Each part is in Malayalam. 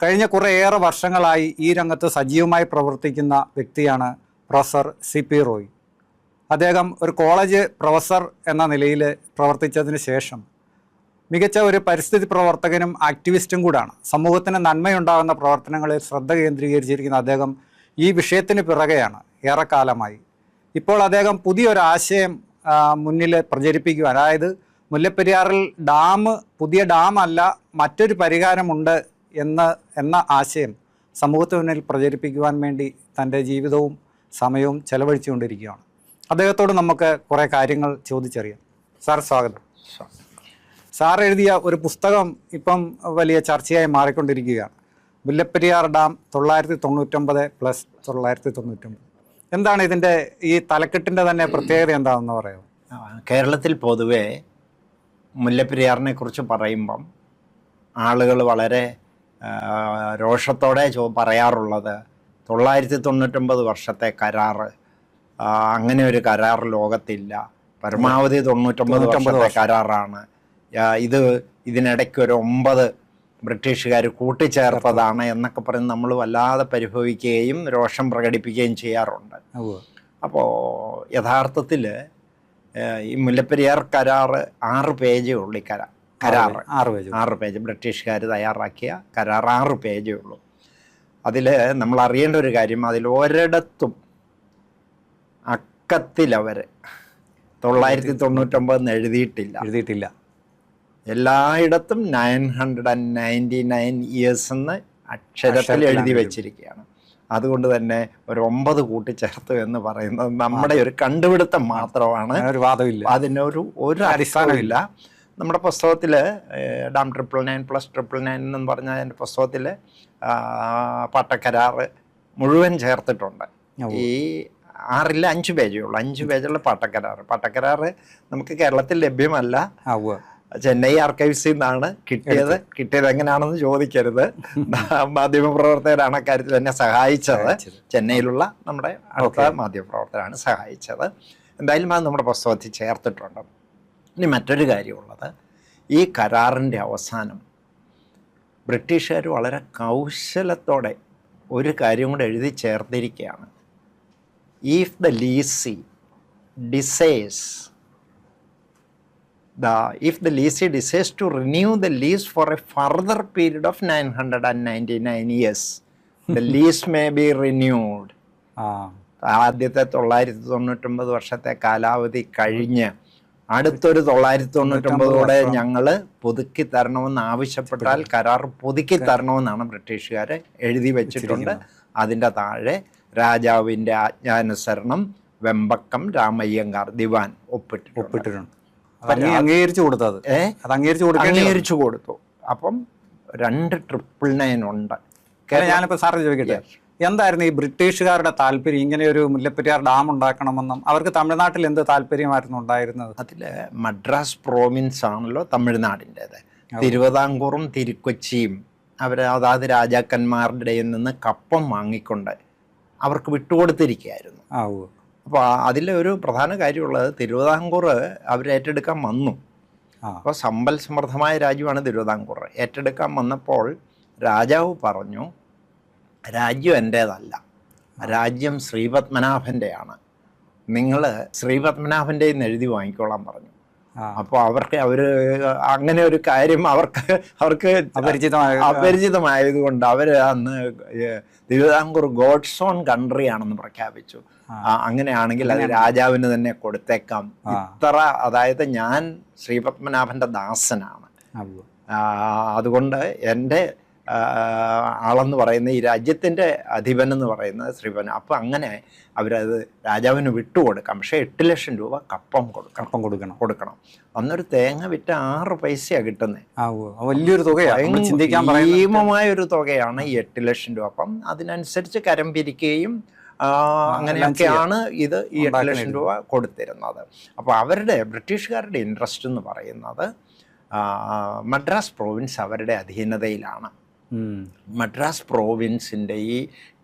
കഴിഞ്ഞ കുറേയേറെ വർഷങ്ങളായി ഈ രംഗത്ത് സജീവമായി പ്രവർത്തിക്കുന്ന വ്യക്തിയാണ് പ്രൊഫസർ CP റോയ്. അദ്ദേഹം ഒരു കോളേജ് പ്രൊഫസർ എന്ന നിലയിൽ പ്രവർത്തിച്ചതിന് ശേഷം മികച്ച ഒരു പരിസ്ഥിതി പ്രവർത്തകനും ആക്ടിവിസ്റ്റും കൂടാണ്. സമൂഹത്തിന് നന്മയുണ്ടാകുന്ന പ്രവർത്തനങ്ങളിൽ ശ്രദ്ധ കേന്ദ്രീകരിച്ചിരിക്കുന്ന അദ്ദേഹം ഈ വിഷയത്തിന് പിറകെയാണ് ഏറെക്കാലമായി. ഇപ്പോൾ അദ്ദേഹം പുതിയൊരു ആശയം മുന്നിൽ പ്രചരിപ്പിക്കുവാൻ, അതായത് മുല്ലപ്പെരിയാറിൽ പുതിയ ഡാം അല്ല, മറ്റൊരു പരിഹാരമുണ്ട് എന്ന ആശയം സമൂഹത്തിന് മുന്നിൽ പ്രചരിപ്പിക്കുവാൻ വേണ്ടി തൻ്റെ ജീവിതവും സമയവും ചെലവഴിച്ചുകൊണ്ടിരിക്കുകയാണ്. അദ്ദേഹത്തോട് നമുക്ക് കുറേ കാര്യങ്ങൾ ചോദിച്ചറിയാം. സാർ, സ്വാഗതം. സാർ എഴുതിയ ഒരു പുസ്തകം ഇപ്പം വലിയ ചർച്ചയായി മാറിക്കൊണ്ടിരിക്കുകയാണ്. മുല്ലപ്പെരിയാർ ഡാം 999 + 999. എന്താണ് ഇതിൻ്റെ ഈ തലക്കെട്ടിൻ്റെ തന്നെ പ്രത്യേകത എന്താണെന്ന് പറയാമോ? കേരളത്തിൽ പൊതുവെ മുല്ലപ്പെരിയാറിനെ കുറിച്ച് പറയുമ്പം ആളുകൾ വളരെ രോഷത്തോടെ പറയാറുള്ളത് 999 വർഷത്തെ കരാറ്, അങ്ങനെ ഒരു കരാർ ലോകത്തില്ല, പരമാവധി 99 വർഷത്തെ കരാറാണ്, ഇതിനിടയ്ക്ക് ഒരു 9 ബ്രിട്ടീഷുകാർ കൂട്ടിച്ചേർത്തതാണ് എന്നൊക്കെ പറഞ്ഞ് നമ്മൾ വല്ലാതെ പരിഭവിക്കുകയും രോഷം പ്രകടിപ്പിക്കുകയും ചെയ്യാറുണ്ട്. അപ്പോൾ യഥാർത്ഥത്തിൽ ഈ മുല്ലപ്പെരിയാർ കരാറ് 6 പേജേ ഉള്ളൂ. ഈ കരാറ് 6 പേജ് ബ്രിട്ടീഷുകാർ തയ്യാറാക്കിയ കരാർ 6 പേജേ ഉള്ളൂ. അതിൽ നമ്മൾ അറിയേണ്ട ഒരു കാര്യം, അതിൽ ഒരിടത്തും അക്കത്തിലവർ 999 എഴുതിയിട്ടില്ല. എല്ലായിടത്തും 999 ഇയേഴ്സ് എന്ന് അക്ഷരത്തിൽ എഴുതി വച്ചിരിക്കുകയാണ്. അതുകൊണ്ട് തന്നെ ഒരു 9 കൂട്ടിച്ചേർത്തു എന്ന് പറയുന്നത് നമ്മുടെ ഒരു കണ്ടുപിടുത്തം മാത്രമാണ്, അതിനൊരു അടിസ്ഥാനമില്ല. നമ്മുടെ പുസ്തകത്തിൽ ഡാം 999 + 999 എന്ന് പറഞ്ഞ എൻ്റെ പുസ്തകത്തിൽ പട്ടക്കരാറ് മുഴുവൻ ചേർത്തിട്ടുണ്ട്. ഈ 6 5 പേജേ ഉള്ളൂ. 5 പേജുള്ള പട്ടക്കരാറ് നമുക്ക് കേരളത്തിൽ ലഭ്യമല്ല. ചെന്നൈ ആർക്കൈവ്സിൽ നിന്നാണ് കിട്ടിയത് എങ്ങനെയാണെന്ന് ചോദിക്കരുത്. മാധ്യമപ്രവർത്തകരാണ് അക്കാര്യത്തിൽ എന്നെ സഹായിച്ചത്. ചെന്നൈയിലുള്ള നമ്മുടെ അടുത്ത മാധ്യമപ്രവർത്തകരാണ് സഹായിച്ചത്. എന്തായാലും അത് നമ്മുടെ പുസ്തകത്തിൽ ചേർത്തിട്ടുണ്ട്. ഇനി മറ്റൊരു കാര്യമുള്ളത്, ഈ കരാറിൻ്റെ അവസാനം ബ്രിട്ടീഷുകാർ വളരെ കൗശലത്തോടെ ഒരു കാര്യം കൂടെ എഴുതി ചേർത്തിരിക്കുകയാണ്. If the lessee decides to renew the lease for a further period of 999 years, the lease may be renewed. ആദ്യത്തെ 999 വർഷത്തെ കാലാവധി കഴിഞ്ഞ് അടുത്തൊരു 999 ഞങ്ങൾ പുതുക്കി തരണമെന്ന് ആവശ്യപ്പെട്ടാൽ കരാർ പുതുക്കി തരണമെന്നാണ് ബ്രിട്ടീഷുകാർ എഴുതി വെച്ചിട്ടുണ്ട്. അതിൻ്റെ താഴെ രാജാവിൻ്റെ ആജ്ഞാനുസരണം വെമ്പക്കം രാമയ്യങ്കാർ ദിവാൻ ഒപ്പിട്ടിട്ടുണ്ട്. അംഗീകരിച്ചു കൊടുത്തു. അപ്പം 2,999 ഉണ്ട്. ഞാനിപ്പോൾ സാറിന് ചോദിക്കട്ടെ, എന്തായിരുന്നു ഈ ബ്രിട്ടീഷുകാരുടെ താല്പര്യം ഇങ്ങനെ ഒരു മുല്ലപ്പെരിയാർ ഡാം ഉണ്ടാക്കണമെന്നും? അവർക്ക് തമിഴ്നാട്ടിൽ എന്ത് താല്പര്യമായിരുന്നു ഉണ്ടായിരുന്നത്? അതിൽ മദ്രാസ് പ്രോവിൻസ് ആണല്ലോ തമിഴ്നാടിൻ്റേത്. തിരുവിതാംകൂറും തിരുക്കൊച്ചിയും അതാത് രാജാക്കന്മാരുടെ നിന്ന് കപ്പം വാങ്ങിക്കൊണ്ട് അവർക്ക് വിട്ടുകൊടുത്തിരിക്കുകയായിരുന്നു. അപ്പോൾ അതിലൊരു പ്രധാന കാര്യമുള്ളത്, തിരുവിതാംകൂർ അവരേറ്റെടുക്കാൻ വന്നു. അപ്പോൾ സമ്പൽ സമൃദ്ധമായ രാജ്യമാണ് തിരുവിതാംകൂർ. ഏറ്റെടുക്കാൻ വന്നപ്പോൾ രാജാവ് പറഞ്ഞു, രാജ്യം എൻ്റേതല്ല, രാജ്യം ശ്രീപത്മനാഭൻ്റെയാണ്, നിങ്ങൾ ശ്രീപത്മനാഭൻ്റെ എഴുതി വാങ്ങിക്കോളാൻ പറഞ്ഞു. അപ്പോൾ അവർ അങ്ങനെ ഒരു കാര്യം അവർക്ക് അപരിചിതമായതുകൊണ്ട് അവർ അന്ന് തിരുവിതാംകൂർ ഗോഡ്സ് ഓൺ കൺട്രി ആണെന്ന് പ്രഖ്യാപിച്ചു. അങ്ങനെയാണെങ്കിൽ അത് രാജാവിന് തന്നെ കൊടുത്തേക്കാം. അതായത് ഞാൻ ശ്രീപത്മനാഭൻ്റെ ദാസനാണ്, അതുകൊണ്ട് എൻ്റെ ആളെന്ന് പറയുന്ന ഈ രാജ്യത്തിൻ്റെ അധിപൻ എന്ന് പറയുന്നത് ശ്രീപത്മനാഭൻ. അപ്പം അങ്ങനെ അവരത് രാജാവിന് വിട്ടുകൊടുക്കാം. പക്ഷേ 8 ലക്ഷം രൂപ കപ്പം കൊടുക്കണം. അന്നൊരു തേങ്ങ വിറ്റ 6 പൈസയാണ് കിട്ടുന്നത്. വലിയൊരു തുകയാണ്, ഭീമമായ ഒരു തുകയാണ് ഈ 8 ലക്ഷം രൂപ. അപ്പം അതിനനുസരിച്ച് കരം പിരിക്കുകയും അങ്ങനെയൊക്കെയാണ് ഈ 8 ലക്ഷം രൂപ കൊടുത്തിരുന്നത്. അപ്പോൾ ബ്രിട്ടീഷുകാരുടെ ഇൻട്രസ്റ്റ് എന്ന് പറയുന്നത് മദ്രാസ് പ്രോവിൻസ് അവരുടെ അധീനതയിലാണ്. മദ്രാസ് പ്രോവിൻസിൻ്റെ ഈ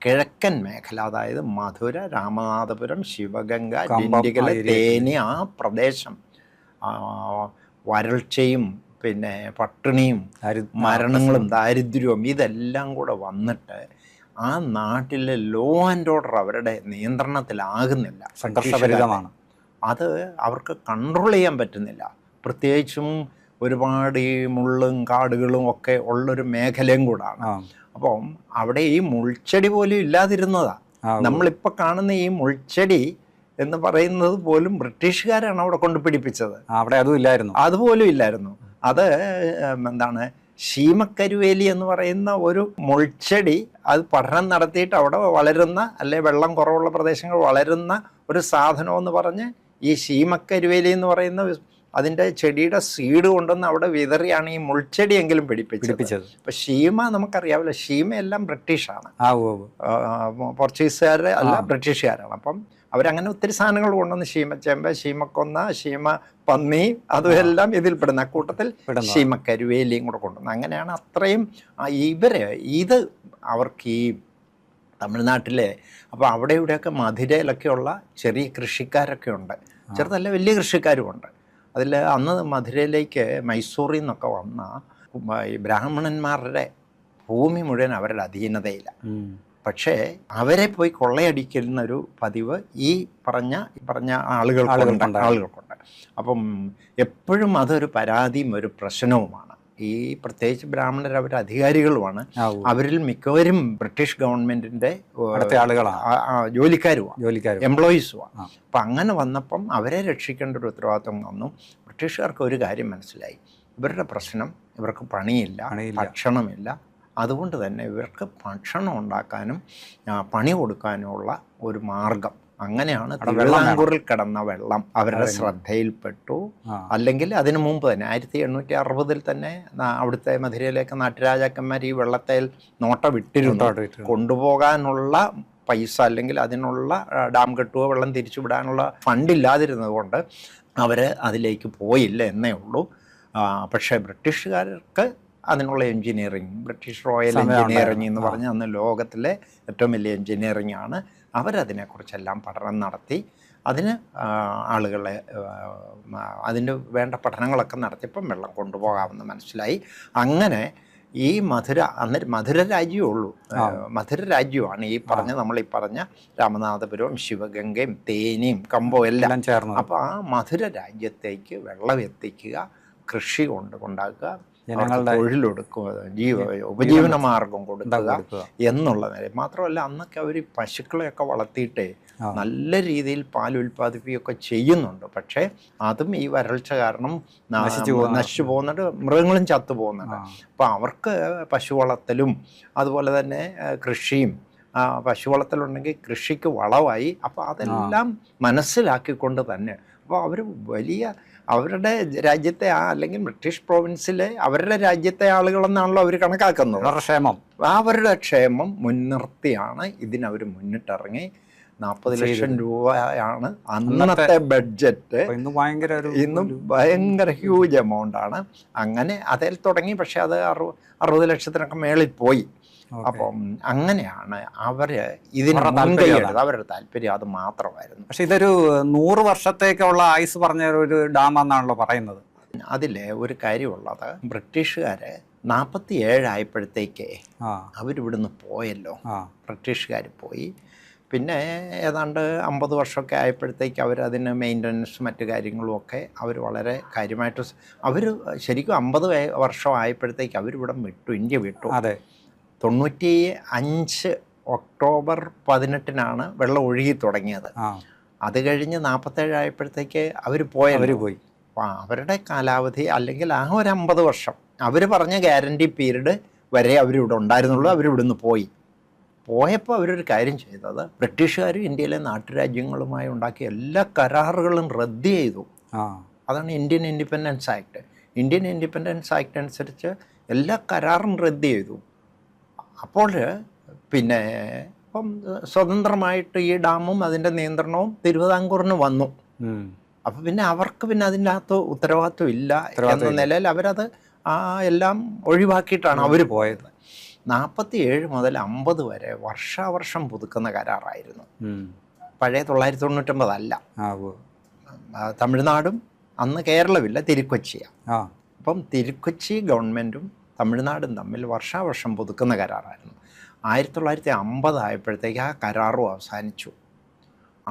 കിഴക്കൻ മേഖല, അതായത് മധുര, രാമനാഥപുരം, ശിവഗംഗ, ഡിണ്ടിഗൽ, തേനി, ആ പ്രദേശം വരൾച്ചയും പിന്നെ പട്ടിണിയും മരണങ്ങളും ദാരിദ്ര്യവും ഇതെല്ലാം കൂടെ വന്നിട്ട് ആ നാട്ടിലെ ലോ ആൻഡ് ഓർഡർ അവരുടെ നിയന്ത്രണത്തിലാകുന്നില്ല. സംഘർഷഭരിതമാണ്. അത് അവർക്ക് കൺട്രോൾ ചെയ്യാൻ പറ്റുന്നില്ല. പ്രത്യേകിച്ചും ഒരുപാട് ഈ മുള്ളും കാടുകളും ഒക്കെ ഉള്ളൊരു മേഖലയും കൂടാണ്. അപ്പം അവിടെ ഈ മുൾച്ചെടി പോലും ഇല്ലാതിരുന്നതാ. നമ്മളിപ്പോൾ കാണുന്ന ഈ മുൾച്ചെടി എന്ന് പറയുന്നത് പോലും ബ്രിട്ടീഷുകാരാണ് അവിടെ കൊണ്ട് പിടിപ്പിച്ചത്. അവിടെ അതും ഇല്ലായിരുന്നു, അതുപോലും ഇല്ലായിരുന്നു. അത് എന്താണ്, ശീമക്കരുവേലി എന്ന് പറയുന്ന ഒരു മുൾച്ചെടി അത് പഠനം നടത്തിയിട്ട് അവിടെ വളരുന്ന, അല്ലെ വെള്ളം കുറവുള്ള പ്രദേശങ്ങൾ വളരുന്ന ഒരു സാധനം എന്ന് പറഞ്ഞ് ഈ ശീമക്കരുവേലി എന്ന് പറയുന്ന അതിൻ്റെ ചെടിയുടെ സീഡ് കൊണ്ടുവന്ന് അവിടെ വിതറിയാണ് ഈ മുൾച്ചെടിയെങ്കിലും പിടിപ്പിച്ചത്. ഇപ്പൊ ശീമ നമുക്കറിയാവില്ല, ശീമയെല്ലാം ബ്രിട്ടീഷാണ്, പോർച്ചുഗീസുകാർ അല്ല, ബ്രിട്ടീഷുകാരാണ്. അപ്പം അവരങ്ങനെ ഒത്തിരി സാധനങ്ങൾ കൊണ്ടുവന്ന് ശീമച്ചേമ്പ്, ശീമക്കൊന്ന, ശീമ പന്നി, അതുമെല്ലാം ഇതിൽപ്പെടുന്ന കൂട്ടത്തിൽ ശീമക്കരുവേലിയും കൂടെ കൊണ്ടുവന്നു. അങ്ങനെയാണ് അത്രയും ഇത് അവർക്ക് ഈ തമിഴ്നാട്ടിലെ, അപ്പോൾ അവിടെ ഇവിടെയൊക്കെ മധുരയിലൊക്കെയുള്ള ചെറിയ കൃഷിക്കാരൊക്കെ ഉണ്ട്, ചെറുതല്ല വലിയ കൃഷിക്കാരുമുണ്ട്. അതിൽ അന്ന് മധുരയിലേക്ക് മൈസൂറിൽ നിന്നൊക്കെ വന്ന ഈ ബ്രാഹ്മണന്മാരുടെ ഭൂമി മുഴുവൻ അവരുടെ അധീനതയില്ല. പക്ഷേ അവരെ പോയി കൊള്ളയടിക്കുന്ന ഒരു പതിവ് ഈ പറഞ്ഞ ആളുകൾക്കുണ്ട്. അപ്പം എപ്പോഴും അതൊരു പരാതിയും ഒരു പ്രശ്നവുമാണ്. ഈ പ്രത്യേകിച്ച് ബ്രാഹ്മണർ അവരുടെ അധികാരികളുമാണ്. അവരിൽ മിക്കവരും ബ്രിട്ടീഷ് ഗവൺമെന്റിന്റെ ജോലിക്കാരുമാണ്, എംപ്ലോയീസുമാണ്. അപ്പം അങ്ങനെ വന്നപ്പം അവരെ രക്ഷിക്കേണ്ട ഒരു ഉത്തരവാദിത്വം വന്നു. ബ്രിട്ടീഷുകാർക്ക് ഒരു കാര്യം മനസ്സിലായി, ഇവരുടെ പ്രശ്നം ഇവർക്ക് പണിയില്ല, ഭക്ഷണമില്ല. അതുകൊണ്ട് തന്നെ ഇവർക്ക് ഭക്ഷണം ഉണ്ടാക്കാനും പണി കൊടുക്കാനുമുള്ള ഒരു മാർഗം, അങ്ങനെയാണ് തിരുവിതാംകൂറിൽ കിടന്ന വെള്ളം അവരുടെ ശ്രദ്ധയിൽപ്പെട്ടു. അല്ലെങ്കിൽ അതിനു മുമ്പ് തന്നെ 1860 തന്നെ അവിടുത്തെ മധുരയിലേക്ക് നാട്ടുരാജാക്കന്മാർ ഈ വെള്ളത്തിൽ നോട്ടമിട്ടിരുന്നു. കൊണ്ടുപോകാനുള്ള പൈസ അല്ലെങ്കിൽ അതിനുള്ള ഡാം കെട്ടുകയോ വെള്ളം തിരിച്ചു വിടാനുള്ള ഫണ്ടില്ലാതിരുന്നത് കൊണ്ട് അവർ അതിലേക്ക് പോയില്ല എന്നേ ഉള്ളൂ. പക്ഷേ ബ്രിട്ടീഷുകാർക്ക് അതിനുള്ള എൻജിനീയറിങ്, ബ്രിട്ടീഷ് റോയൽ എൻജിനീയറിങ് എന്ന് പറഞ്ഞാൽ അന്ന് ലോകത്തിലെ ഏറ്റവും വലിയ എൻജിനീയറിങ് ആണ്. അവരതിനെക്കുറിച്ചെല്ലാം പഠനം നടത്തി അതിന് ആളുകളെ അതിന് വേണ്ട പഠനങ്ങളൊക്കെ നടത്തിയപ്പം വെള്ളം കൊണ്ടുപോകാമെന്ന് മനസ്സിലായി. അങ്ങനെ ഈ മധുര രാജ്യമേ ഉള്ളൂ, മധുര രാജ്യമാണ് ഈ നമ്മളീ പറഞ്ഞ രാമനാഥപുരവും ശിവഗംഗയും തേനിയും കമ്പവും എല്ലാം ചേർന്ന്. അപ്പോൾ ആ മധുര രാജ്യത്തേക്ക് വെള്ളം എത്തിക്കുക, കൃഷി കൊണ്ടാക്കുക, തൊഴിലെടുക്കുക, ഉപജീവന മാർഗം കൊടുക്കുക എന്നുള്ള നിലയിൽ. മാത്രമല്ല അന്നൊക്കെ അവർ പശുക്കളെയൊക്കെ വളർത്തിയിട്ടേ നല്ല രീതിയിൽ പാൽ ഉൽപ്പാദിപ്പിക്കുകയൊക്കെ ചെയ്യുന്നുണ്ട്. പക്ഷേ അതും ഈ വരൾച്ച കാരണം നശിച്ചു പോകുന്നുണ്ട്, മൃഗങ്ങളും ചത്തു പോകുന്നുണ്ട്. അപ്പം അവർക്ക് പശു വളർത്തലും അതുപോലെ തന്നെ കൃഷിയും, പശു വളർത്തലുണ്ടെങ്കിൽ കൃഷിക്ക് വളമായി. അപ്പോൾ അതെല്ലാം മനസ്സിലാക്കിക്കൊണ്ട് തന്നെ അപ്പോൾ അവർ അവരുടെ രാജ്യത്തെ അല്ലെങ്കിൽ ബ്രിട്ടീഷ് പ്രോവിൻസിലെ അവരുടെ രാജ്യത്തെ ആളുകളെന്നാണല്ലോ അവർ കണക്കാക്കുന്നത്. അവരുടെ ക്ഷേമം മുൻനിർത്തിയാണ് ഇതിനവർ മുന്നിട്ടിറങ്ങി. 40 ലക്ഷം രൂപയാണ് അന്നത്തെ ബഡ്ജറ്റ്. ഇന്നും ഭയങ്കര ഹ്യൂജ് എമൗണ്ടാണ്. അങ്ങനെ അതിൽ തുടങ്ങി. പക്ഷെ അത് 60 ലക്ഷത്തിനൊക്കെ മേളിൽ പോയി. അപ്പം അങ്ങനെയാണ് ഇതിന് മുൻകൈയെടുത്തത്. അവരുടെ താല്പര്യം അത് മാത്രമായിരുന്നു. പക്ഷെ ഇതൊരു 100 വർഷത്തേക്കുള്ള ആയുസ് പറഞ്ഞ ഒരു ഡാം എന്നാണല്ലോ പറയുന്നത്. അതിലെ ഒരു കാര്യമുള്ളത്, ബ്രിട്ടീഷുകാര് 47 ആയപ്പോഴത്തേക്ക് അവരിവിടുന്ന് പോയല്ലോ. ബ്രിട്ടീഷുകാർ പോയി. പിന്നെ ഏതാണ്ട് 50 വർഷമൊക്കെ ആയപ്പോഴത്തേക്ക് അവരതിന് മെയിൻ്റനൻസ് മറ്റു കാര്യങ്ങളും ഒക്കെ അവർ വളരെ കാര്യമായിട്ട് ശരിക്കും 50 വർഷം ആയപ്പോഴത്തേക്ക് അവരിവിടം വിട്ടു, ഇന്ത്യ വിട്ടു. 95 ഒക്ടോബർ 18 വെള്ളം ഒഴുകി തുടങ്ങിയത്. അത് കഴിഞ്ഞ് 47 ആയപ്പോഴത്തേക്ക് അവർ പോയി. അവരുടെ കാലാവധി അല്ലെങ്കിൽ ആ ഒരു 50 വർഷം അവർ പറഞ്ഞ ഗ്യാരണ്ടി പീരീഡ് വരെ അവരിവിടെ ഉണ്ടായിരുന്നുള്ളൂ. അവരിവിടുന്ന് പോയപ്പോൾ അവരൊരു കാര്യം ചെയ്തത്, ബ്രിട്ടീഷുകാരും ഇന്ത്യയിലെ നാട്ടുരാജ്യങ്ങളുമായി ഉണ്ടാക്കിയ എല്ലാ കരാറുകളും റദ്ദ് ചെയ്തു. അതാണ് Indian independence act. Indian independence act അനുസരിച്ച് എല്ലാ കരാറും റദ്ദ് ചെയ്തു. അപ്പോൾ പിന്നെ ഇപ്പം സ്വതന്ത്രമായിട്ട് ഈ ഡാമും അതിൻ്റെ നിയന്ത്രണവും തിരുവിതാംകൂറിന് വന്നു. അപ്പം പിന്നെ അവർക്ക് പിന്നെ അതിൻ്റെ അകത്ത് ഉത്തരവാദിത്വം ഇല്ല എന്ന നിലയിൽ അവരത് എല്ലാം ഒഴിവാക്കിയിട്ടാണ് അവർ പോയത്. 47 മുതൽ 50 വരെ വർഷാവർഷം പുതുക്കുന്ന കരാറായിരുന്നു. പഴയ 999 അല്ല. തമിഴ്നാടും അന്ന് കേരളമില്ല, തിരുക്കൊച്ചിയാണ്. അപ്പം തിരുക്കൊച്ചി ഗവൺമെൻറ്റും തമിഴ്നാടും തമ്മിൽ വർഷാവർഷം പുതുക്കുന്ന കരാറായിരുന്നു. 1950 ആയപ്പോഴത്തേക്ക് ആ കരാറും അവസാനിച്ചു.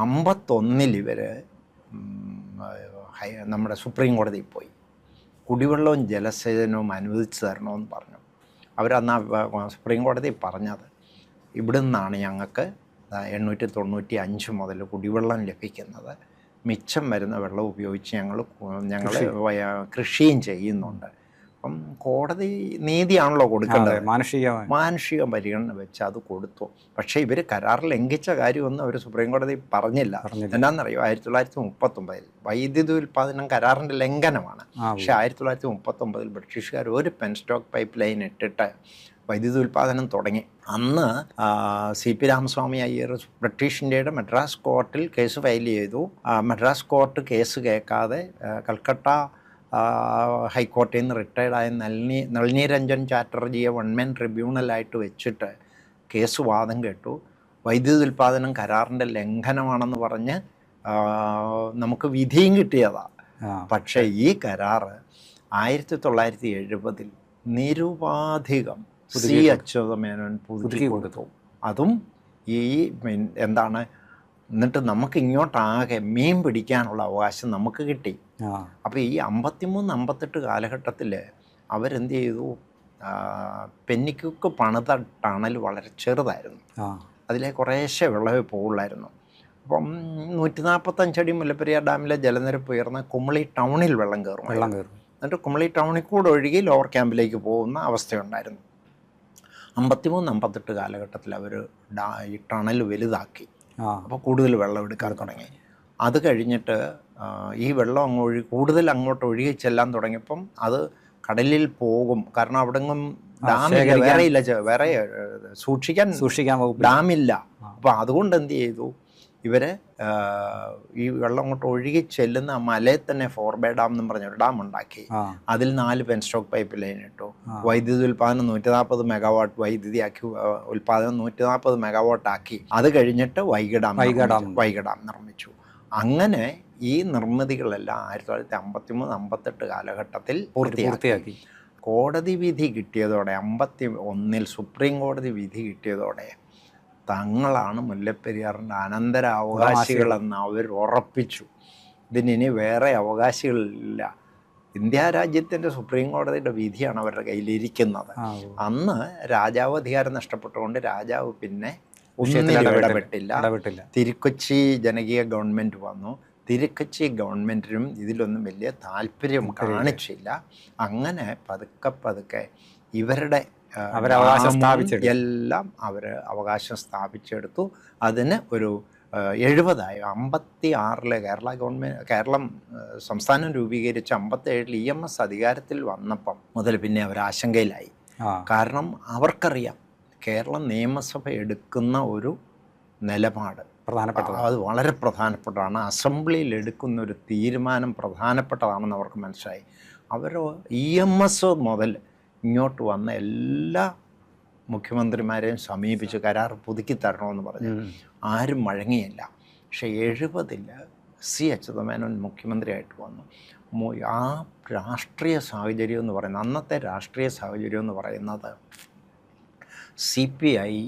51 ഇവർ നമ്മുടെ സുപ്രീം കോടതിയിൽ പോയി കുടിവെള്ളവും ജലസേചനവും അനുവദിച്ചു തരണമെന്ന് പറഞ്ഞു. അവരന്ന് സുപ്രീം കോടതി പറഞ്ഞത്, ഇവിടെ നിന്നാണ് ഞങ്ങൾക്ക് 895 മുതൽ കുടിവെള്ളം ലഭിക്കുന്നത്, മിച്ചം വരുന്ന വെള്ളം ഉപയോഗിച്ച് ഞങ്ങൾ കൃഷിയും ചെയ്യുന്നുണ്ട്. അപ്പം കോടതി നീതിയാണല്ലോ കൊടുക്കേണ്ടത്, മാനുഷിക പരിഗണന വെച്ച് അത് കൊടുത്തു. പക്ഷേ ഇവർ കരാർ ലംഘിച്ച കാര്യമൊന്നും അവർ സുപ്രീം കോടതി പറഞ്ഞില്ല. എന്നാണെന്നറിയോ, 1939 വൈദ്യുതി ഉൽപ്പാദനം കരാറിൻ്റെ ലംഘനമാണ്. പക്ഷേ 1939 ബ്രിട്ടീഷുകാർ ഒരു പെൻസ്റ്റോക്ക് പൈപ്പ് ലൈൻ ഇട്ടിട്ട് വൈദ്യുതി ഉൽപ്പാദനം തുടങ്ങി. അന്ന് CP രാമസ്വാമി അയ്യർ ബ്രിട്ടീഷ് ഇന്ത്യയുടെ മദ്രാസ് കോർട്ടിൽ കേസ് ഫയൽ ചെയ്തു. മദ്രാസ് കോർട്ട് കേസ് കേൾക്കാതെ കൽക്കട്ട ഹൈക്കോടതിയിൽ നിന്ന് റിട്ടയർഡായ നളിനി രഞ്ജൻ ചാറ്റർജിയെ വൺമാൻ ട്രിബ്യൂണലായിട്ട് വെച്ചിട്ട് കേസ് വാദം കേട്ടു. വൈദ്യുതി ഉൽപ്പാദനം കരാറിൻ്റെ ലംഘനമാണെന്ന് പറഞ്ഞ് നമുക്ക് വിധിയും കിട്ടിയതാണ്. പക്ഷേ ഈ കരാറ് 1970 നിരുപാധികം C അച്യുതമേനോൻ പുതുക്കി കൊടുത്തു. അതും ഈ എന്താണ്, എന്നിട്ട് നമുക്ക് ഇങ്ങോട്ടാകെ മീൻ പിടിക്കാനുള്ള അവകാശം നമുക്ക് കിട്ടി. അപ്പോൾ ഈ 53-58 കാലഘട്ടത്തിൽ അവരെന്ത് ചെയ്തു, പെന്നിക്കുക്ക് പണിത ടണൽ വളരെ ചെറുതായിരുന്നു, അതിലെ കുറേശ്ശെ വെള്ളമേ പോകുള്ളായിരുന്നു. അപ്പം 145 അടി മുല്ലപ്പെരിയാർ ഡാമിലെ ജലനിരപ്പ് ഉയർന്ന കുമളി ടൗണിൽ വെള്ളം കയറും. എന്നിട്ട് കുമളി ടൗണിൽ കൂടെ ഒഴുകി ലോവർ ക്യാമ്പിലേക്ക് പോകുന്ന അവസ്ഥയുണ്ടായിരുന്നു. 53-58 കാലഘട്ടത്തിൽ അവർ ഈ ടണൽ വലുതാക്കി. അപ്പോൾ കൂടുതൽ വെള്ളം എടുക്കാൻ തുടങ്ങി. അത് കഴിഞ്ഞിട്ട് ഈ വെള്ളം കൂടുതൽ അങ്ങോട്ട് ഒഴുകി ചെല്ലാൻ തുടങ്ങിയപ്പം അത് കടലിൽ പോകും. കാരണം അവിടെങ്ങും ഡാമില്ല, വേറെ സൂക്ഷിക്കാൻ ഡാമില്ല. അപ്പോൾ അതുകൊണ്ട് എന്ത് ചെയ്തു, ഇവരെ ഈ വെള്ളം അങ്ങോട്ട് ഒഴുകി ചെല്ലുന്ന മലയിൽ തന്നെ ഫോർബേ ഡാം എന്ന് പറഞ്ഞൊരു ഡാം ഉണ്ടാക്കി. അതിൽ 4 പെൻസ്റ്റോക്ക് പൈപ്പ് ലൈൻ ഇട്ടു. വൈദ്യുതി ഉൽപ്പാദനം 140 മെഗാവാട്ട് വൈദ്യുതിയാക്കി, ഉൽപ്പാദനം 140 മെഗാവാട്ട് ആക്കി. അത് കഴിഞ്ഞിട്ട് വൈഗ ഡാം നിർമ്മിച്ചു. അങ്ങനെ ഈ നിർമ്മിതികളെല്ലാം 1953-58 കാലഘട്ടത്തിൽ പൂർത്തിയാക്കി. കോടതി വിധി കിട്ടിയതോടെ 51 സുപ്രീം കോടതി വിധി കിട്ടിയതോടെ തങ്ങളാണ് മുല്ലപ്പെരിയാറിൻ്റെ അനന്തരാവകാശികളെന്ന് അവർ ഉറപ്പിച്ചു. ഇതിനി വേറെ അവകാശികളില്ല. ഇന്ത്യ രാജ്യത്തിൻ്റെ സുപ്രീം കോടതിയുടെ വിധിയാണ് അവരുടെ കയ്യിലിരിക്കുന്നത്. അന്ന് രാജാവ് അധികാരം നഷ്ടപ്പെട്ടുകൊണ്ട് രാജാവ് പിന്നെ ഇടപെട്ടില്ല. തിരുക്കൊച്ചി ജനകീയ ഗവൺമെൻറ് വന്നു. തിരുക്കൊച്ചി ഗവൺമെൻറ്റിനും ഇതിലൊന്നും വലിയ താല്പര്യം കാണിച്ചില്ല. അങ്ങനെ പതുക്കെ ഇവരുടെ എല്ലാം അവർ അവകാശം സ്ഥാപിച്ചെടുത്തു. അതിന് ഒരു 70 56 കേരളം സംസ്ഥാനം രൂപീകരിച്ച് 57 EMS അധികാരത്തിൽ വന്നപ്പം മുതൽ പിന്നെ അവർ ആശങ്കയിലായി. കാരണം അവർക്കറിയാം കേരളം നിയമസഭ എടുക്കുന്ന ഒരു നിലപാട് അത് വളരെ പ്രധാനപ്പെട്ടതാണ്. അസംബ്ലിയിൽ എടുക്കുന്ന ഒരു തീരുമാനം പ്രധാനപ്പെട്ടതാണെന്ന് അവർക്ക് മനസ്സിലായി. അവർ EMS മുതൽ ഇങ്ങോട്ട് വന്ന എല്ലാ മുഖ്യമന്ത്രിമാരെയും സമീപിച്ച് കരാർ പുതുക്കി തരണമെന്ന് പറഞ്ഞു. ആരും വഴങ്ങിയില്ല. പക്ഷേ 70 C അച്യുതമേനോൻ മുഖ്യമന്ത്രിയായിട്ട് വന്നു. ആ രാഷ്ട്രീയ സാഹചര്യം എന്ന് പറയുന്നത്, അന്നത്തെ രാഷ്ട്രീയ സാഹചര്യം എന്ന് പറയുന്നത് CPI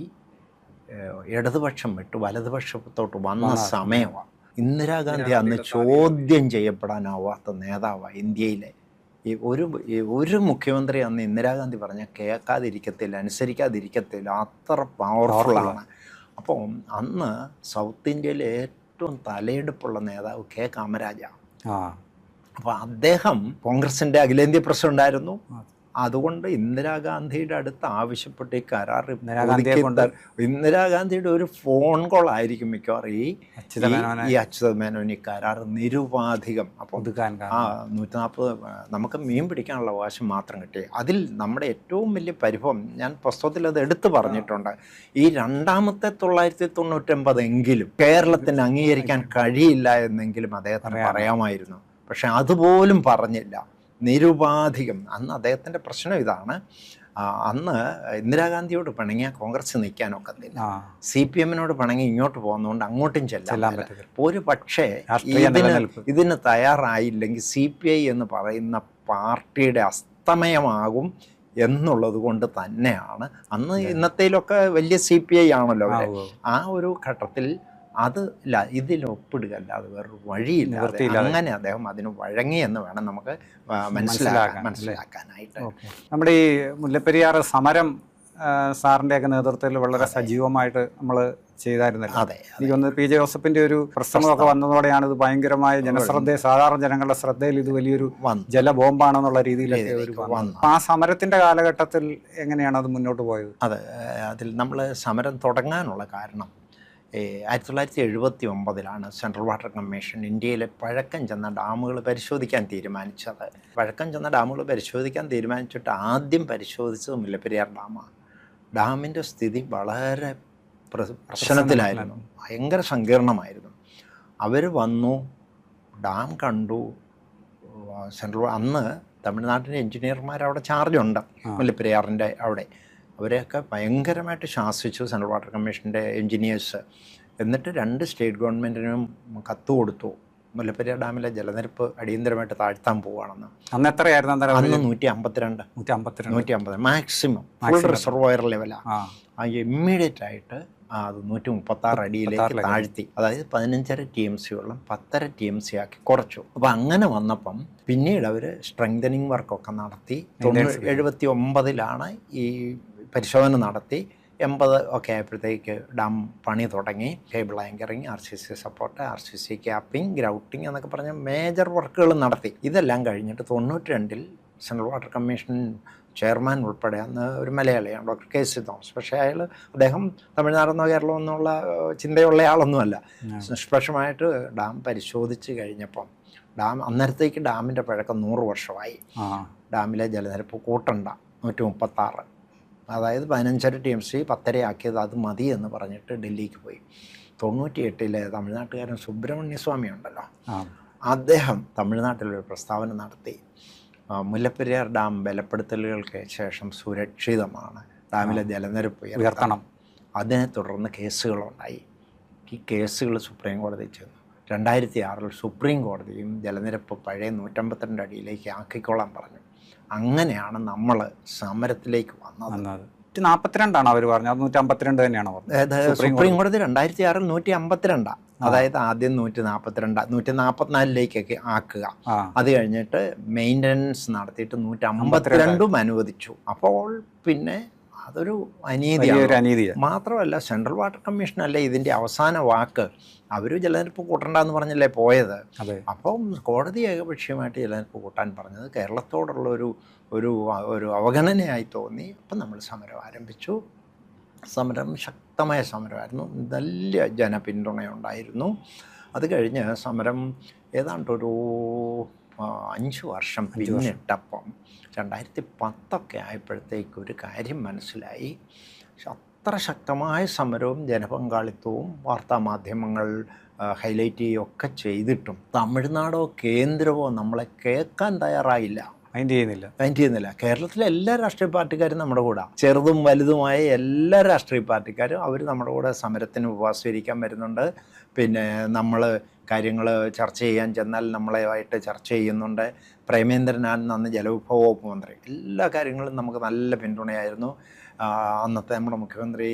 ഇടതുപക്ഷം വിട്ട് വലതുപക്ഷത്തോട്ട് വന്ന സമയമാണ്. ഇന്ദിരാഗാന്ധി അന്ന് ചോദ്യം ചെയ്യപ്പെടാനാവാത്ത നേതാവാണ് ഇന്ത്യയിലെ. ഒരു മുഖ്യമന്ത്രി അന്ന് ഇന്ദിരാഗാന്ധി പറഞ്ഞാൽ കേൾക്കാതിരിക്കത്തില്ല, അനുസരിക്കാതിരിക്കത്തില്ല, അത്ര പവർഫുള്ളാണ്. അപ്പോൾ അന്ന് സൗത്ത് ഇന്ത്യയിലെ ഏറ്റവും തലയെടുപ്പുള്ള നേതാവ് K കാമരാജാണ്. അപ്പോൾ അദ്ദേഹം കോൺഗ്രസിൻ്റെ അഖിലേന്ത്യാ പ്രസിഡന്റായിരുന്നു. അതുകൊണ്ട് ഇന്ദിരാഗാന്ധിയുടെ അടുത്ത് ആവശ്യപ്പെട്ട് ഈ കരാർ ഇന്ദിരാഗാന്ധിയുടെ ഒരു ഫോൺ കോൾ ആയിരിക്കും മിക്കവാറും ഈ അച്യുതമേനോൻ ഈ കരാർ നിരുപാധികം. അപ്പോൾ 140 നമുക്ക് മീൻ പിടിക്കാനുള്ള അവകാശം മാത്രം കിട്ടി. അതിൽ നമ്മുടെ ഏറ്റവും വലിയ പരിഭവം, ഞാൻ പുസ്തകത്തിൽ അത് എടുത്തു പറഞ്ഞിട്ടുണ്ട്, ഈ രണ്ടാമത്തെ 999 എങ്കിലും കേരളത്തിന് അംഗീകരിക്കാൻ കഴിയില്ല എന്നെങ്കിലും അദ്ദേഹത്തിന് പറയാമായിരുന്നു. പക്ഷെ അതുപോലും പറഞ്ഞില്ല. നിരുപാധികം. അന്ന് അദ്ദേഹത്തിൻ്റെ പ്രശ്നം ഇതാണ്, അന്ന് ഇന്ദിരാഗാന്ധിയോട് പിണങ്ങിയാൽ കോൺഗ്രസ് നിൽക്കാനൊക്കത്തില്ല, ആ CPM-നോട് പിണങ്ങി ഇങ്ങോട്ട് പോകുന്നതുകൊണ്ട് അങ്ങോട്ടും ചെല്ലാൻ ചെല്ലാൻ പറ്റില്ല. പറ്റത്തില്ല. ഒരു പക്ഷേ രാഷ്ട്രീയ നിലനിൽപ്പ്. ഇതിന് തയ്യാറായില്ലെങ്കിൽ CPI എന്ന് പറയുന്ന പാർട്ടിയുടെ അസ്തമയമാകും എന്നുള്ളത് കൊണ്ട് തന്നെയാണ് അന്ന് ഇന്നത്തേലൊക്കെ വലിയ CPI ആണല്ലോ ആ, അവര്. ഓ. ആ ഒരു ഘട്ടത്തിൽ അത് ഇതിലൊപ്പിടുക അല്ലാതെ വേറൊരു വഴിയില്ല. നിവൃത്തിയില്ലാതെ. അങ്ങനെ അദ്ദേഹം അതിന് വഴങ്ങി എന്ന് വേണം നമുക്ക് മനസ്സിലാക്കാനായിട്ട്. ഓക്കെ. നമ്മുടെ ഈ മുല്ലപ്പെരിയാർ സമരം സാറിൻ്റെയൊക്കെ നേതൃത്വത്തിൽ വളരെ സജീവമായിട്ട് നമ്മൾ ചെയ്തായിരുന്നല്ലോ. അതെ, എനിക്ക് തോന്നുന്നത് PJ ജോസഫിന്റെ ഒരു പ്രസംഗമൊക്കെ വന്നതോടെയാണ് ഇത് ഭയങ്കരമായ സാധാരണ ജനങ്ങളുടെ ശ്രദ്ധയിൽ ഇത് വലിയൊരു ജലബോംബാണെന്നുള്ള രീതിയിലൊക്കെ ഒരു വന്നു. ആ സമരത്തിന്റെ കാലഘട്ടത്തിൽ എങ്ങനെയാണ് അത് മുന്നോട്ട് പോയത്? അതെ, അതിൽ നമ്മൾ സമരം തുടങ്ങാനുള്ള കാരണം 1979 സെൻട്രൽ വാട്ടർ കമ്മീഷൻ ഇന്ത്യയിലെ പഴക്കം ചെന്ന ഡാമുകൾ പരിശോധിക്കാൻ തീരുമാനിച്ചത്. പഴക്കം ചെന്ന ഡാമുകൾ പരിശോധിക്കാൻ തീരുമാനിച്ചിട്ട് ആദ്യം പരിശോധിച്ചത് മുല്ലപ്പെരിയാർ ഡാമാണ്. ഡാമിൻ്റെ സ്ഥിതി വളരെ പ്രശ്നത്തിലായിരുന്നു, ഭയങ്കര സങ്കീർണമായിരുന്നു. അവർ വന്നു, ഡാം കണ്ടു. അന്ന് തമിഴ്നാട്ടിലെ എഞ്ചിനീയർമാർ അവിടെ ചാർജുണ്ട് മുല്ലപ്പെരിയാറിൻ്റെ അവിടെ. അവരെയൊക്കെ ഭയങ്കരമായിട്ട് ശാസിച്ചു സെൻട്രൽ വാട്ടർ കമ്മീഷൻ്റെ എഞ്ചിനീയേഴ്സ്. എന്നിട്ട് 2 സ്റ്റേറ്റ് ഗവൺമെൻറ്റിനും കത്ത് കൊടുത്തു, മുല്ലപ്പെരിയാർ ഡാമിലെ ജലനിരപ്പ് അടിയന്തരമായിട്ട് താഴ്ത്താൻ പോവുകയാണെന്ന്. അന്ന് എത്രയായിരുന്നു? അന്ന് 152 മാക്സിമം ഫുൾ റിസർവോയർ ലെവലാണ്. ഇമ്മീഡിയറ്റ് ആയിട്ട് അത് 136 അടിയിലേക്ക് താഴ്ത്തി. അതായത് 15.5 TMC വെള്ളം 10.5 TMC ആക്കി കുറച്ചു. അപ്പോൾ അങ്ങനെ വന്നപ്പം പിന്നീട് അവർ സ്ട്രെങ്തനിങ് വർക്കൊക്കെ നടത്തി. 79 ഈ പരിശോധന നടത്തി. 80 ഒക്കെ ആയപ്പോഴത്തേക്ക് ഡാം പണി തുടങ്ങി. Cable anchoring, RCC support, RCC capping, grouting എന്നൊക്കെ പറഞ്ഞ മേജർ വർക്കുകൾ നടത്തി. ഇതെല്ലാം കഴിഞ്ഞിട്ട് 92 സെൻട്രൽ വാട്ടർ കമ്മീഷൻ ചെയർമാൻ ഉൾപ്പെടെ, അന്ന് ഒരു മലയാളിയാണ്, ഡോക്ടർ KC തോമസ്. പക്ഷേ അദ്ദേഹം തമിഴ്നാടെന്നോ കേരളമോ എന്നുള്ള ചിന്തയുള്ള ആളൊന്നുമല്ല. നിഷ്പക്ഷമായിട്ട് ഡാം പരിശോധിച്ച് കഴിഞ്ഞപ്പം അന്നേരത്തേക്ക് ഡാമിൻ്റെ പഴക്കം 100 വർഷമായി. ഡാമിലെ ജലനിരപ്പ് കൂട്ടണ്ട, 136, അതായത് 15.5 TMC 10.5 ആക്കിയത് അത് മതി എന്ന് പറഞ്ഞിട്ട് ഡൽഹിക്ക് പോയി. 98 തമിഴ്നാട്ടുകാരൻ സുബ്രഹ്മണ്യസ്വാമി ഉണ്ടല്ലോ, അദ്ദേഹം തമിഴ്നാട്ടിലൊരു പ്രസ്താവന നടത്തി. മുല്ലപ്പെരിയാർ ഡാം ബലപ്പെടുത്തലുകൾക്ക് ശേഷം സുരക്ഷിതമാണ്, ഡാമിലെ ജലനിരപ്പ് ഉയർത്തണം. അതിനെ തുടർന്ന് കേസുകളുണ്ടായി. ഈ കേസുകൾ സുപ്രീം കോടതി ചെന്നു. 2006 സുപ്രീം കോടതിയും ജലനിരപ്പ് പഴയ 152 അടിയിലേക്ക് ആക്കിക്കോളാൻ പറഞ്ഞു. അങ്ങനെയാണ് നമ്മൾ സമരത്തിലേക്ക് വന്നത്. 142 അവർ പറഞ്ഞത്, അത് 152 തന്നെയാണോ പറഞ്ഞത്? സുപ്രീം കോടതി 2006 152, അതായത് ആദ്യം 142, 144 ആക്കുക. അത് കഴിഞ്ഞിട്ട് മെയിൻ്റനൻസ് നടത്തിയിട്ട് 152 അനുവദിച്ചു. അപ്പോൾ പിന്നെ അതൊരു അനീതിയാണ്. മാത്രമല്ല സെൻട്രൽ വാട്ടർ കമ്മീഷൻ അല്ലേ ഇതിൻ്റെ അവസാന വാക്ക്. അവർ ജലനിരപ്പ് കൂട്ടണ്ടെന്ന് പറഞ്ഞല്ലേ പോയത്. അപ്പം കോടതി ഏകപക്ഷീയമായിട്ട് ജലനിരപ്പ് കൂട്ടാൻ പറഞ്ഞത് കേരളത്തോടുള്ള ഒരു അവഗണനയായി തോന്നി. അപ്പം നമ്മൾ സമരം ആരംഭിച്ചു. സമരം ശക്തമായ സമരമായിരുന്നു, നല്ല ജനപിന്തുണയുണ്ടായിരുന്നു. അത് കഴിഞ്ഞ് സമരം ഏതാണ്ടൊരു 5 വർഷം പിന്നിട്ടപ്പം 2010 ആയപ്പോഴത്തേക്ക് ഒരു കാര്യം മനസ്സിലായി. അത്ര ശക്തമായ സമരവും ജനപങ്കാളിത്തവും വാർത്താമാധ്യമങ്ങൾ ഹൈലൈറ്റ് ചെയ്യുകയൊക്കെ ചെയ്തിട്ടും തമിഴ്നാടോ കേന്ദ്രമോ നമ്മളെ കേൾക്കാൻ തയ്യാറായില്ല, മൈൻഡ് ചെയ്യുന്നില്ല. കേരളത്തിലെ എല്ലാ രാഷ്ട്രീയ പാർട്ടിക്കാരും നമ്മുടെ കൂടെ, ചെറുതും വലുതുമായ എല്ലാ രാഷ്ട്രീയ പാർട്ടിക്കാരും അവർ നമ്മുടെ കൂടെ സമരത്തിന് ഉപവാസിക്കാൻ വരുന്നുണ്ട്. പിന്നെ നമ്മൾ കാര്യങ്ങൾ ചർച്ച ചെയ്യാൻ ചെന്നാൽ നമ്മളെയായിട്ട് ചർച്ച ചെയ്യുന്നുണ്ട്. പ്രേമേന്ദ്രനാണ് അന്ന് ജലവിഭവ വകുപ്പ് മന്ത്രി. എല്ലാ കാര്യങ്ങളും നമുക്ക് നല്ല പിന്തുണയായിരുന്നു. അന്നത്തെ നമ്മുടെ മുഖ്യമന്ത്രി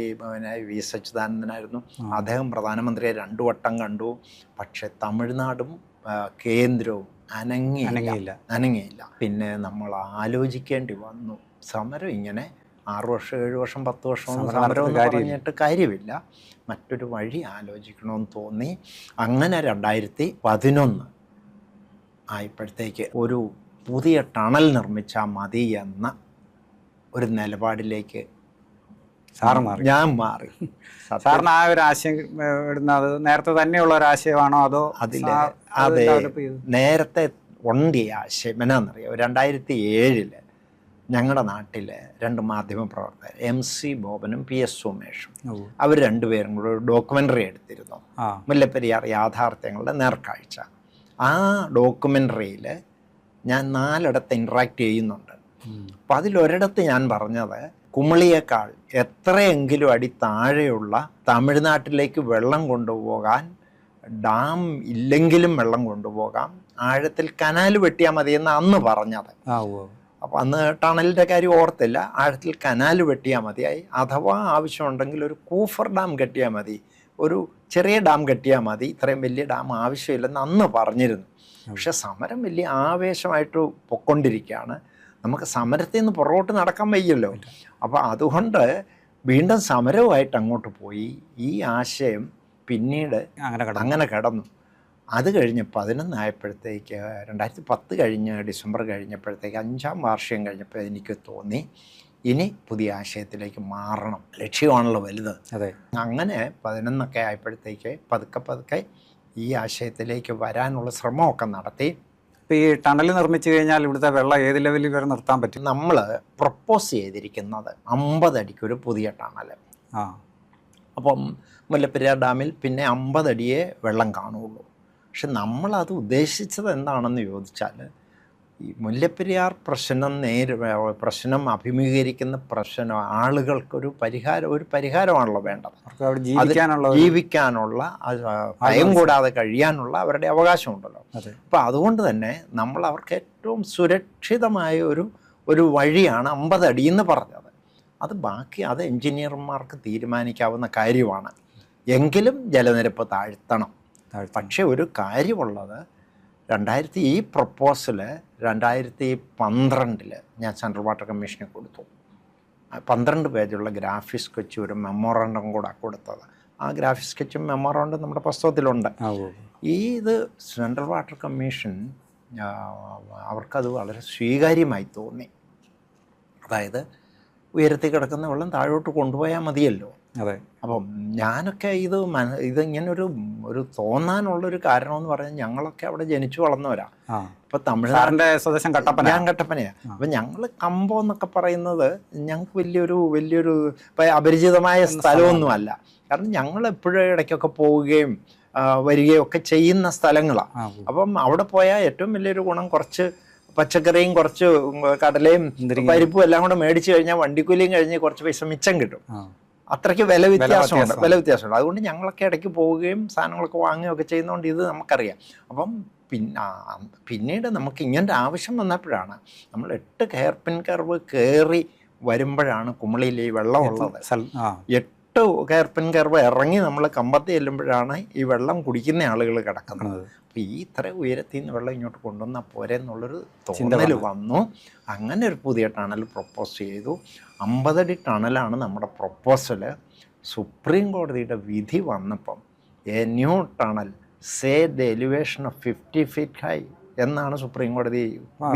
V.S. അച്യുതാനന്ദനായിരുന്നു. അദ്ദേഹം പ്രധാനമന്ത്രിയെ 2 വട്ടം കണ്ടു. പക്ഷെ തമിഴ്നാടും കേന്ദ്രവും അനങ്ങിയില്ല. പിന്നെ നമ്മൾ ആലോചിക്കേണ്ടി വന്നു. സമരം ഇങ്ങനെ 6 വർഷം 7 വർഷം 10 വർഷം സമരം എന്ന് പറഞ്ഞിട്ട് കാര്യമില്ല, മറ്റൊരു വഴി ആലോചിക്കണമെന്ന് തോന്നി. അങ്ങനെ 2011 ആയപ്പോഴത്തേക്ക് ഒരു പുതിയ ടണൽ നിർമ്മിച്ചാൽ മതി എന്ന ഒരു നിലപാടിലേക്ക് ഞാൻ മാറി. സാറിന് ആ ഒരു ആശയം ഇടുന്നത് നേരത്തെ തന്നെയുള്ള ഒരു ആശയമാണോ അതോ അതെ, നേരത്തെ ഉണ്ട് ഈ ആശയം. എന്നാന്നറിയാം, 2007 ഞങ്ങളുടെ നാട്ടിലെ 2 മാധ്യമപ്രവർത്തകർ MC ബോബനും PS സുമേഷും, അവർ 2 പേരും കൂടെ ഒരു ഡോക്യുമെൻ്ററി എടുത്തിരുന്നു, മുല്ലപ്പെരിയാർ യാഥാർത്ഥ്യങ്ങളുടെ നേർക്കാഴ്ച. ആ ഡോക്യുമെൻ്ററിയിൽ ഞാൻ 4 ഇടത്ത് ഇൻട്രാക്ട് ചെയ്യുന്നുണ്ട്. അപ്പം അതിലൊരിടത്ത് ഞാൻ പറഞ്ഞത് കുമളിയേക്കാൾ എത്രയെങ്കിലും അടി താഴെയുള്ള തമിഴ്നാട്ടിലേക്ക് വെള്ളം കൊണ്ടുപോകാൻ ഡാം ഇല്ലെങ്കിലും വെള്ളം കൊണ്ടുപോകാം, ആഴത്തിൽ കനാൽ വെട്ടിയാൽ മതിയെന്ന് അന്ന് പറഞ്ഞത്. അപ്പോൾ അന്ന് ടണലിൻ്റെ കാര്യം ഓർത്തില്ല. ആഴത്തിൽ കനാൽ വെട്ടിയാൽ മതിയായി. അഥവാ ആവശ്യമുണ്ടെങ്കിൽ ഒരു കൂഫർ ഡാം കെട്ടിയാൽ മതി, ഒരു ചെറിയ ഡാം കെട്ടിയാൽ മതി, ഇത്രയും വലിയ ഡാം ആവശ്യമില്ലെന്ന് അന്ന് പറഞ്ഞിരുന്നു. പക്ഷെ സമരം വലിയ ആവേശമായിട്ട് പൊക്കൊണ്ടിരിക്കുകയാണ്. നമുക്ക് സമരത്തിൽ നിന്ന് പുറകോട്ട് നടക്കാൻ വയ്യല്ലോ. അപ്പോൾ അതുകൊണ്ട് വീണ്ടും സമരവുമായിട്ട് അങ്ങോട്ട് പോയി. ഈ ആശയം പിന്നീട് അങ്ങനെ കിടന്നു. അത് കഴിഞ്ഞ് 11 ആയപ്പോഴത്തേക്ക് 2010 കഴിഞ്ഞ് ഡിസംബർ കഴിഞ്ഞപ്പോഴത്തേക്ക് 5ാം വാർഷികം കഴിഞ്ഞപ്പോൾ എനിക്ക് തോന്നി ഇനി പുതിയ ആശയത്തിലേക്ക് മാറണം, ലക്ഷ്യമാണല്ലോ വലുത്. അങ്ങനെ 11 ആയപ്പോഴത്തേക്ക് പതുക്കെ ഈ ആശയത്തിലേക്ക് വരാനുള്ള ശ്രമമൊക്കെ നടത്തി. ഇപ്പോൾ ഈ ടണൽ നിർമ്മിച്ചു കഴിഞ്ഞാൽ ഇവിടുത്തെ വെള്ളം ഏത് ലെവലിൽ വരെ നിർത്താൻ പറ്റും? നമ്മൾ പ്രപ്പോസ് ചെയ്തിരിക്കുന്നത് 50 അടിക്ക് ഒരു പുതിയ ടണൽ. അപ്പം മുല്ലപ്പെരിയാർ ഡാമിൽ പിന്നെ 50 അടിയേ വെള്ളം കാണുള്ളൂ. പക്ഷെ നമ്മളത് ഉദ്ദേശിച്ചത് എന്താണെന്ന് ചോദിച്ചാൽ, ഈ മുല്ലപ്പെരിയാർ പ്രശ്നം അഭിമുഖീകരിക്കുന്ന പ്രശ്നം ആളുകൾക്കൊരു പരിഹാരമാണല്ലോ വേണ്ടത്. ജീവിക്കാനുള്ള ഭയം കൂടാതെ കഴിയാനുള്ള അവരുടെ അവകാശമുണ്ടല്ലോ. അപ്പം അതുകൊണ്ട് തന്നെ നമ്മൾ അവർക്ക് ഏറ്റവും സുരക്ഷിതമായ ഒരു വഴിയാണ് 50 അടി എന്ന് പറഞ്ഞത്. അത് എഞ്ചിനീയർമാർക്ക് തീരുമാനിക്കാവുന്ന കാര്യമാണ്. എങ്കിലും ജലനിരപ്പ് താഴ്ത്തണം. പക്ഷെ ഒരു കാര്യമുള്ളത്, ഈ പ്രപ്പോസല് 2012 ഞാൻ സെൻട്രൽ വാട്ടർ കമ്മീഷന് കൊടുത്തു. 12 പേജുള്ള ഗ്രാഫിക് സ്കെച്ച് ഒരു മെമ്മോറാണ്ടം കൂടെ കൊടുത്തത്. ആ ഗ്രാഫിക് സ്കെച്ചും മെമ്മോറാണ്ടം നമ്മുടെ പുസ്തകത്തിലുണ്ട്. ഇത് സെൻട്രൽ വാട്ടർ കമ്മീഷൻ അവർക്കത് വളരെ സ്വീകാര്യമായി തോന്നി. അതായത് ഉയരത്തിൽ കിടക്കുന്ന വെള്ളം താഴോട്ട് കൊണ്ടുപോയാൽ മതിയല്ലോ. അപ്പം ഞാനൊക്കെ ഇതിങ്ങനൊരു തോന്നാനുള്ളൊരു കാരണമെന്ന് പറഞ്ഞാൽ, ഞങ്ങളൊക്കെ അവിടെ ജനിച്ചു വളർന്നവരാ. ഇപ്പൊ തമിഴ്നാടിന്റെ സ്വദേശം ഞാൻ കട്ടപ്പനയാണ്. അപ്പൊ ഞങ്ങൾ കമ്പം എന്നൊക്കെ പറയുന്നത് ഞങ്ങൾക്ക് വലിയൊരു അപരിചിതമായ സ്ഥലമൊന്നുമല്ല. കാരണം ഞങ്ങൾ എപ്പോഴും ഇടയ്ക്കൊക്കെ പോവുകയും വരികയും ഒക്കെ ചെയ്യുന്ന സ്ഥലങ്ങളാണ്. അപ്പം അവിടെ പോയാൽ ഏറ്റവും വലിയൊരു ഗുണം, കുറച്ച് പച്ചക്കറിയും കുറച്ച് കടലയും പരിപ്പും എല്ലാം കൂടെ മേടിച്ചു കഴിഞ്ഞാൽ വണ്ടിക്കൂലിയും കഴിഞ്ഞ് കുറച്ച് പൈസ മിച്ചം കിട്ടും. അത്രയ്ക്ക് വില വ്യത്യാസമുണ്ട്. അതുകൊണ്ട് ഞങ്ങളൊക്കെ ഇടയ്ക്ക് പോവുകയും സാധനങ്ങളൊക്കെ വാങ്ങുകയൊക്കെ ചെയ്യുന്നതുകൊണ്ട് ഇത് നമുക്കറിയാം. അപ്പം പിന്നീട് നമുക്ക് ഇങ്ങനത്തെ ആവശ്യം വന്നപ്പോഴാണ് നമ്മൾ 8 ഹെയർപിൻ കർവ് കയറി വരുമ്പോഴാണ് കുമളിയിൽ ഈ വെള്ളമുള്ളത്. 8 ഹെയർപിൻ കർവ് ഇറങ്ങി നമ്മൾ കമ്പത്ത് ചെല്ലുമ്പോഴാണ് ഈ വെള്ളം കുടിക്കുന്ന ആളുകൾ കിടക്കുന്നത്. അപ്പോൾ ഈ ഇത്ര ഉയരത്തിൽ നിന്ന് വെള്ളം ഇങ്ങോട്ട് കൊണ്ടുവന്നാൽ പോരെ എന്നുള്ളൊരു തോന്നൽ വന്നു. അങ്ങനെ ഒരു പുതിയ ടണൽ പ്രപ്പോസ് ചെയ്തു. 50 അടി ടണലാണ് നമ്മുടെ പ്രപ്പോസല്. സുപ്രീം കോടതിയുടെ വിധി വന്നപ്പം a new tunnel say the elevation of 50 feet high എന്നാണ് സുപ്രീം കോടതി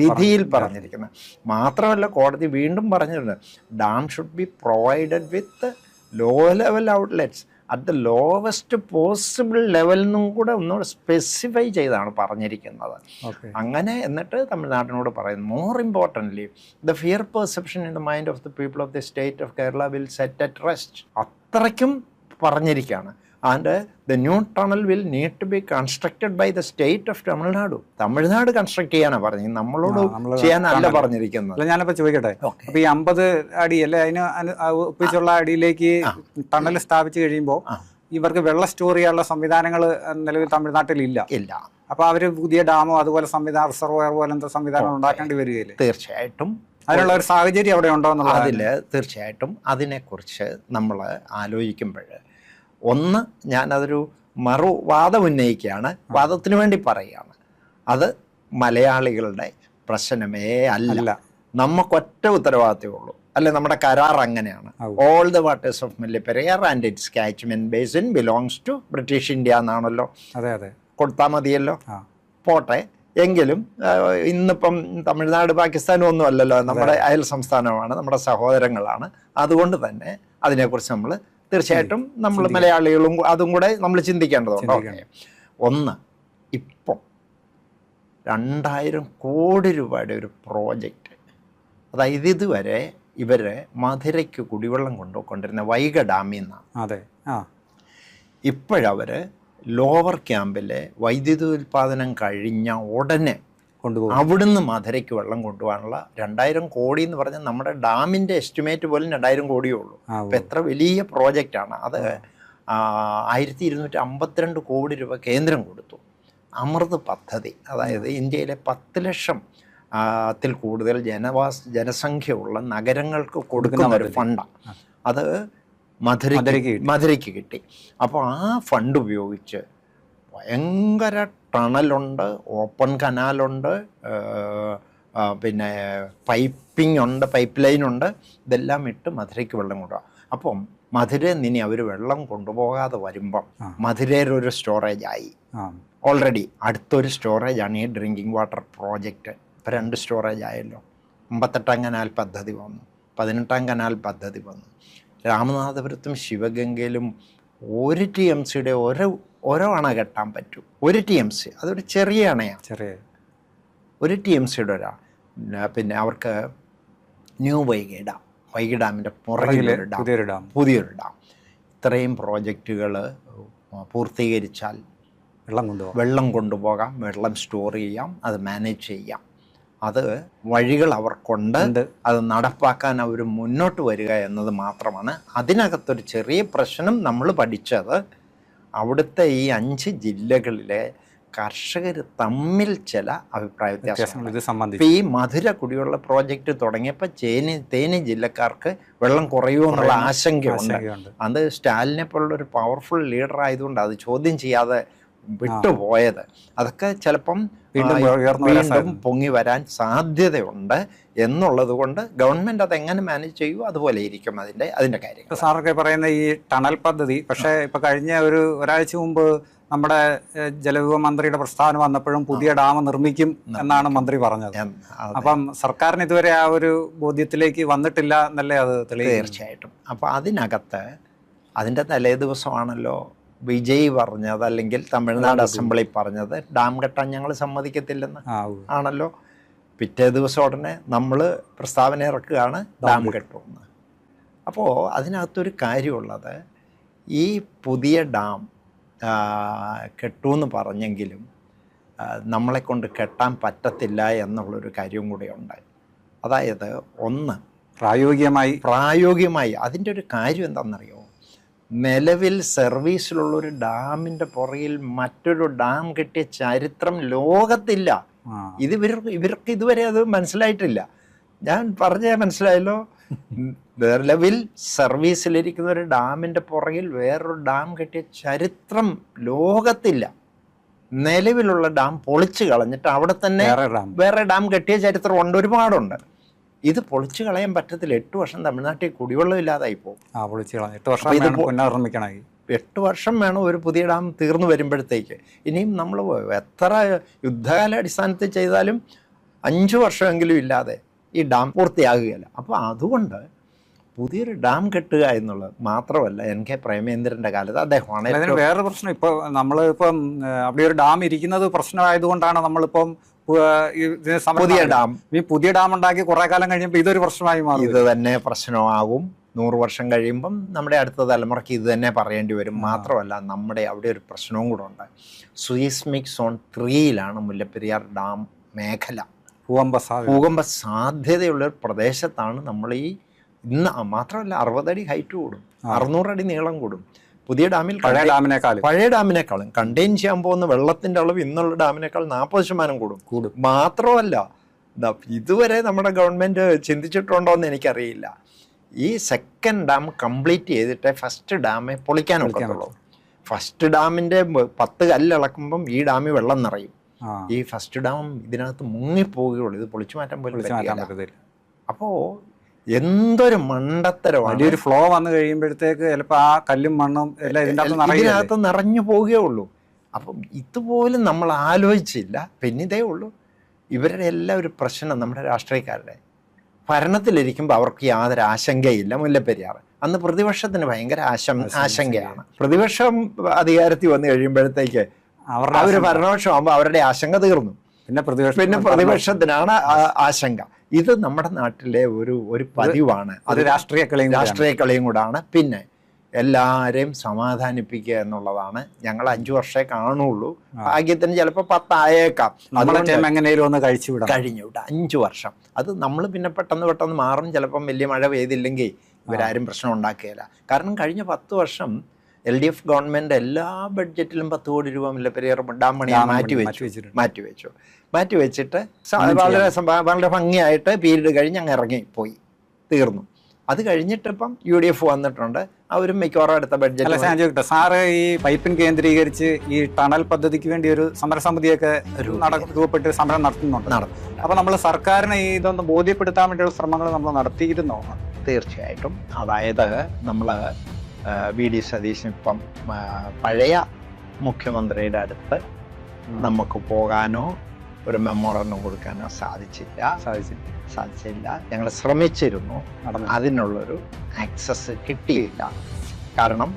വിധിയിൽ പറഞ്ഞിരിക്കുന്നത്. മാത്രമല്ല കോടതി വീണ്ടും പറഞ്ഞിട്ടുണ്ട്, dam should be provided with low level outlets at the lowest possible level എന്നും കൂടെ ഒന്നുകൂടെ സ്പെസിഫൈ ചെയ്താണ് പറഞ്ഞിരിക്കുന്നത്. അങ്ങനെ എന്നിട്ട് തമിഴ്നാടിനോട് പറയുന്നു, more importantly the fear perception in the mind of the people of the state of Kerala will set at rest. അത്രയ്ക്കും പറഞ്ഞിരിക്കുകയാണ്. And the new tunnel will need to be constructed by the state of Tamil Nadu. Tamil Nadu construct ചെയ്യാനാണ് പറഞ്ഞത്, നമ്മളോട് ചെയ്യാനല്ല പറഞ്ഞിരിക്കുന്നത്. ഞാനിപ്പോൾ ചോദിക്കട്ടെ, അപ്പോൾ ഈ 50 അടി അല്ലെ അതിന് ഒപ്പിച്ചുള്ള അടിയിലേക്ക് ടണൽ സ്ഥാപിച്ചു കഴിയുമ്പോൾ ഇവർക്ക് വെള്ളം സ്റ്റോർ ചെയ്യാനുള്ള സംവിധാനങ്ങൾ നിലവിൽ തമിഴ്നാട്ടിലില്ല. അപ്പോൾ അവർ പുതിയ ഡാമോ അതുപോലെ റിസർവോയർ പോലത്തെ സംവിധാനം ഉണ്ടാക്കേണ്ടി വരികയില്ലേ? തീർച്ചയായിട്ടും അതിനുള്ള ഒരു സാഹചര്യം അവിടെ ഉണ്ടോ എന്നുള്ളത്. തീർച്ചയായിട്ടും അതിനെക്കുറിച്ച് നമ്മൾ ആലോചിക്കുമ്പോൾ ഒന്ന്, ഞാനതൊരു മറുവാദം ഉന്നയിക്കുകയാണ്, വാദത്തിന് വേണ്ടി പറയുകയാണ്. അത് മലയാളികളുടെ പ്രശ്നമേ അല്ല, നമുക്കൊറ്റ ഉത്തരവാദിത്തമേ ഉള്ളൂ. അല്ലെ, നമ്മുടെ കരാർ അങ്ങനെയാണ്. All the waters of Mullaperiyar and its catchment basin belongs to British India എന്നാണല്ലോ. കൊടുത്താൽ മതിയല്ലോ, പോട്ടെ. എങ്കിലും ഇന്നിപ്പം തമിഴ്നാട് പാകിസ്ഥാനും ഒന്നും അല്ലല്ലോ, നമ്മുടെ അയൽ സംസ്ഥാനമാണ്, നമ്മുടെ സഹോദരങ്ങളാണ്. അതുകൊണ്ട് തന്നെ അതിനെക്കുറിച്ച് നമ്മൾ തീർച്ചയായിട്ടും നമ്മൾ മലയാളികളും അതും കൂടെ നമ്മൾ ചിന്തിക്കേണ്ടതുണ്ട്. ഒന്ന്, ഇപ്പം 2000 കോടി രൂപയുടെ ഒരു പ്രോജക്റ്റ്, അതായത് ഇതുവരെ ഇവർ മധുരയ്ക്ക് കുടിവെള്ളം കൊണ്ടുകൊണ്ടിരുന്ന വൈഗ ഡാമിൽ നിന്നാണ്. ഇപ്പോഴവർ ലോവർ ക്യാമ്പിലെ വൈദ്യുതി ഉൽപ്പാദനം കഴിഞ്ഞ ഉടനെ കൊണ്ടുപോകും. അവിടുന്ന് മധുരയ്ക്ക് വെള്ളം കൊണ്ടുപോകാനുള്ള 2000 കോടി എന്ന് പറഞ്ഞാൽ നമ്മുടെ ഡാമിൻ്റെ എസ്റ്റിമേറ്റ് പോലും 2000 കോടിയേ ഉള്ളൂ. അപ്പം എത്ര വലിയ പ്രോജക്റ്റാണ് അത്. 1252 കോടി രൂപ കേന്ദ്രം കൊടുത്തു. അമൃത് പദ്ധതി, അതായത് ഇന്ത്യയിലെ 10 ലക്ഷം ത്തിൽ കൂടുതൽ ജനസംഖ്യയുള്ള നഗരങ്ങൾക്ക് കൊടുക്കുന്ന ഒരു ഫണ്ടാണ്. അത് മധുരയ്ക്ക് കിട്ടി. അപ്പോൾ ആ ഫണ്ട് ഉപയോഗിച്ച് ഭയങ്കര ടണലുണ്ട്, ഓപ്പൺ കനാലുണ്ട്, പിന്നെ പൈപ്പിംഗ് ഉണ്ട്, പൈപ്പ് ലൈനുണ്ട്. ഇതെല്ലാം ഇട്ട് മധുരയ്ക്ക് വെള്ളം കൊണ്ടുപോകാം. അപ്പം മധുരയിൽ നിന്ന് അവർ വെള്ളം കൊണ്ടുപോകാതെ വരുമ്പം മധുരയിലൊരു സ്റ്റോറേജായി. ഓൾറെഡി അടുത്തൊരു സ്റ്റോറേജാണ് ഈ ഡ്രിങ്കിങ് വാട്ടർ പ്രോജക്റ്റ്. ഇപ്പം 2 സ്റ്റോറേജ് ആയല്ലോ. 58ാം കനാൽ പദ്ധതി വന്നു, 18ാം കനാൽ പദ്ധതി വന്നു. രാമനാഥപുരത്തും ശിവഗംഗയിലും 1 TMCയുടെ ഓരോ അണ കെട്ടാൻ പറ്റും. 1 TMC അതൊരു ചെറിയ അണയാണ്. 1 TMCയുടെ ഒരാൾ. പിന്നെ അവർക്ക് ന്യൂ വൈഗൈ ഡാമിൻ്റെ പുതിയൊരു ഡാം. ഇത്രയും പ്രോജക്റ്റുകൾ പൂർത്തീകരിച്ചാൽ വെള്ളം കൊണ്ടുപോകാം, വെള്ളം സ്റ്റോർ ചെയ്യാം, അത് മാനേജ് ചെയ്യാം. അത് വഴികൾ അവർക്കുണ്ട്. അത് നടപ്പാക്കാൻ അവർ മുന്നോട്ട് വരിക എന്നത് മാത്രമാണ്. അതിനകത്തൊരു ചെറിയ പ്രശ്നം നമ്മൾ പഠിച്ചത്, അവിടുത്തെ ഈ 5 ജില്ലകളിലെ കർഷകർ തമ്മിൽ ചില അഭിപ്രായ വ്യത്യാസങ്ങൾ. ഈ മധുര കുടിവെള്ള പ്രോജക്റ്റ് തുടങ്ങിയപ്പോൾ തേനി ജില്ലക്കാർക്ക് വെള്ളം കുറയുമോ എന്നുള്ള ആശങ്കയുണ്ട്. അത് സ്റ്റാലിനെ പോലുള്ള ഒരു പവർഫുൾ ലീഡർ ആയതുകൊണ്ട് അത് ചോദ്യം ചെയ്യാതെ വിട്ടുപോയത്. അതൊക്കെ ചിലപ്പം വീണ്ടും പൊങ്ങി വരാൻ സാധ്യതയുണ്ട് എന്നുള്ളത് കൊണ്ട് ഗവൺമെന്റ് അതെങ്ങനെ മാനേജ് ചെയ്യുമോ അതുപോലെ ഇരിക്കും അതിന്റെ കാര്യം. സാറൊക്കെ പറയുന്ന ഈ ടണൽ പദ്ധതി, പക്ഷേ ഇപ്പൊ കഴിഞ്ഞ ഒരാഴ്ച മുമ്പ് നമ്മുടെ ജലവിഭവ മന്ത്രിയുടെ പ്രസ്താവന വന്നപ്പോഴും പുതിയ ഡാം നിർമ്മിക്കും എന്നാണ് മന്ത്രി പറഞ്ഞത്. അപ്പം സർക്കാരിന് ഇതുവരെ ആ ഒരു ബോധ്യത്തിലേക്ക് വന്നിട്ടില്ല എന്നല്ലേ അത് തെളിയിക്കുന്നത്? തീർച്ചയായിട്ടും. അപ്പം അതിനകത്ത് അതിൻ്റെ തലേ ദിവസമാണല്ലോ വിജയ് പറഞ്ഞത്, അല്ലെങ്കിൽ തമിഴ്നാട് അസംബ്ലി പറഞ്ഞത് ഡാം കെട്ടാൻ ഞങ്ങൾ സമ്മതിക്കത്തില്ലെന്ന് ആണല്ലോ. പിറ്റേ ദിവസം ഉടനെ നമ്മൾ പ്രസ്താവന ഇറക്കുകയാണ് ഡാം കെട്ടുമെന്ന്. അപ്പോൾ അതിനകത്തൊരു കാര്യമുള്ളത്, ഈ പുതിയ ഡാം കെട്ടുമെന്ന് പറഞ്ഞെങ്കിലും നമ്മളെ കൊണ്ട് കെട്ടാൻ പറ്റത്തില്ല എന്നുള്ളൊരു കാര്യവും കൂടെയുണ്ട്. അതായത് ഒന്ന് പ്രായോഗികമായി അതിൻ്റെ ഒരു കാര്യം എന്താണെന്നറിയോ, നിലവിൽ സർവീസിലുള്ളൊരു ഡാമിൻ്റെ പുറകിൽ മറ്റൊരു ഡാം കെട്ടിയ ചരിത്രം ലോകത്തില്ല. ഇവർക്ക് ഇതുവരെ അത് മനസ്സിലായിട്ടില്ല. ഞാൻ പറഞ്ഞ മനസ്സിലായല്ലോ. നിലവിൽ സർവീസിലിരിക്കുന്ന ഒരു ഡാമിൻ്റെ പുറകിൽ വേറൊരു ഡാം കെട്ടിയ ചരിത്രം ലോകത്തില്ല. നിലവിലുള്ള ഡാം പൊളിച്ചു കളഞ്ഞിട്ട് അവിടെ തന്നെ വേറെ ഡാം കെട്ടിയ ചരിത്രം ഉണ്ട്, ഒരുപാടുണ്ട്. ഇത് പൊളിച്ചു കളയാൻ പറ്റത്തില്ല. 8 വർഷം തമിഴ്നാട്ടിൽ കുടിവെള്ളം ഇല്ലാതായി പോകും. 8 വർഷം വേണം ഒരു പുതിയ ഡാം തീർന്നു വരുമ്പോഴത്തേക്ക്. ഇനിയും നമ്മൾ എത്ര യുദ്ധകാലാടിസ്ഥാനത്തിൽ ചെയ്താലും 5 വർഷമെങ്കിലും ഇല്ലാതെ ഈ ഡാം പൂർത്തിയാകുകയില്ല. അപ്പോൾ അതുകൊണ്ട് പുതിയൊരു ഡാം കെട്ടുക എന്നുള്ളത് മാത്രമല്ല, NK പ്രേമേന്ദ്രൻ്റെ കാലത്ത് അദ്ദേഹമാണ് വേറെ പ്രശ്നം. ഇപ്പോൾ നമ്മളിപ്പം അവിടെ ഒരു ഡാം ഇരിക്കുന്നത് പ്രശ്നമായതുകൊണ്ടാണ് നമ്മളിപ്പം പുതിയ ഡാം ഉണ്ടാക്കി കുറെ കാലം കഴിയുമ്പോൾ ഇതൊരു പ്രശ്നമായി മാറും. ഇത് തന്നെ പ്രശ്നമാകും. 100 വർഷം കഴിയുമ്പം നമ്മുടെ അടുത്ത തലമുറയ്ക്ക് ഇത് തന്നെ പറയേണ്ടി വരും. മാത്രമല്ല, നമ്മുടെ അവിടെ ഒരു പ്രശ്നവും കൂടെ ഉണ്ട്. സുയിസ്മിക് സോൺ 3-ലാണ് മുല്ലപ്പെരിയാർ ഡാം മേഖല. ഭൂകമ്പ സാധ്യതയുള്ളൊരു പ്രദേശത്താണ് നമ്മൾ ഇന്ന്. മാത്രമല്ല 60 അടി ഹൈറ്റ് കൂടും, 600 അടി നീളം കൂടും. പുതിയ ഡാമിൽ പഴയ ഡാമിനേക്കാളും കണ്ടെയ്ൻ ചെയ്യാൻ പോകുന്ന വെള്ളത്തിന്റെ അളവ് ഇന്നുള്ള ഡാമിനേക്കാൾ 40% കൂടും. മാത്രമല്ല, ഇതുവരെ നമ്മുടെ ഗവൺമെന്റ് ചിന്തിച്ചിട്ടുണ്ടോ എന്ന് എനിക്കറിയില്ല. ഈ സെക്കൻഡ് ഡാം കംപ്ലീറ്റ് ചെയ്തിട്ടേ ഫസ്റ്റ് ഡാമെ പൊളിക്കാനൊക്കത്തുള്ളൂ. ഫസ്റ്റ് ഡാമിന്റെ 10 കല്ലിളക്കുമ്പം ഈ ഡാമിൽ വെള്ളം നിറയും. ഈ ഫസ്റ്റ് ഡാം ഇതിനകത്ത് മുങ്ങിപ്പോവുകയുള്ളൂ. ഇത് പൊളിച്ചു മാറ്റാൻ പോലും പറ്റില്ല. അപ്പോൾ എന്തൊരു മണ്ടത്തരമാണ്. ഒരു ഫ്ലോ വന്നു കഴിയുമ്പോഴത്തേക്ക് ചിലപ്പോൾ ആ കല്ലും മണ്ണും എല്ലാം ഇതിനകത്ത് നിറഞ്ഞു പോവുകയുള്ളൂ. അപ്പം ഇതുപോലും നമ്മൾ ആലോചിച്ചില്ല. പിന്നെ ഇതേ ഉള്ളൂ ഇവരുടെ എല്ലാ ഒരു പ്രശ്നം. നമ്മുടെ രാഷ്ട്രീയക്കാരുടെ ഭരണത്തിലിരിക്കുമ്പോൾ അവർക്ക് യാതൊരു ആശങ്കയില്ല. മുല്ലപ്പെരിയാർ അന്ന് പ്രതിപക്ഷത്തിന് ഭയങ്കര ആശങ്കയാണ്. പ്രതിപക്ഷം അധികാരത്തിൽ വന്നു കഴിയുമ്പോഴത്തേക്ക് അവർ ഭരണപക്ഷമാകുമ്പോൾ അവരുടെ ആശങ്ക തീർന്നു. പിന്നെ പ്രതിപക്ഷത്തിനാണ് ആശങ്ക. ഇത് നമ്മുടെ നാട്ടിലെ ഒരു പതിവാണ്. അത് രാഷ്ട്രീയ കളിയും കൂടാണ്. പിന്നെ എല്ലാവരെയും സമാധാനിപ്പിക്കുക എന്നുള്ളതാണ്. ഞങ്ങൾ 5 വർഷമേ കാണുള്ളൂ, ഭാഗ്യത്തിന് ചിലപ്പോൾ 10 ആയേക്കാം. എങ്ങനെയും ഒന്ന് കഴിഞ്ഞു വിട്ട 5 വർഷം അത് നമ്മൾ പിന്നെ പെട്ടെന്ന് മാറും. ചിലപ്പം വലിയ മഴ പെയ്തില്ലെങ്കിൽ ഇവരാരും പ്രശ്നം ഉണ്ടാക്കുകയില്ല. കാരണം കഴിഞ്ഞ 10 വർഷം LDF ഗവൺമെൻറ് എല്ലാ ബഡ്ജറ്റിലും 10 കോടി രൂപ മുല്ലപ്പെരിയാർ ഡാം പണിയാൻ മാറ്റിവെച്ചിട്ട് വളരെ ഭംഗിയായിട്ട് പീരീഡ് കഴിഞ്ഞ് അങ്ങ് ഇറങ്ങിപ്പോയി, തീർന്നു. അത് കഴിഞ്ഞിട്ട് ഇപ്പം UDF വന്നിട്ടുണ്ട്. അവരും മിക്കവാറും അടുത്ത ബഡ്ജറ്റ്. സാറ് ഈ പൈപ്പിൻ കേന്ദ്രീകരിച്ച് ഈ ടണൽ പദ്ധതിക്ക് വേണ്ടി ഒരു സമരസമിതിയൊക്കെ രൂപപ്പെട്ട് സമരം നടത്തുന്നുണ്ട്. അപ്പൊ നമ്മൾ സർക്കാരിനെ ഇതൊന്ന് ബോധ്യപ്പെടുത്താൻ വേണ്ടിയുള്ള ശ്രമങ്ങൾ നമ്മൾ നടത്തിയിരുന്നോ? തീർച്ചയായിട്ടും. അതായത് നമ്മൾ VD സതീശൻ ഇപ്പം പഴയ മുഖ്യമന്ത്രിയുടെ അടുത്ത് നമുക്ക് പോകാനോ ഒരു മെമ്മോറണ്ടം കൊടുക്കാനോ സാധിച്ചില്ല. ഞങ്ങൾ ശ്രമിച്ചിരുന്നു, അതിനുള്ളൊരു ആക്സസ് കിട്ടിയില്ല. കാരണം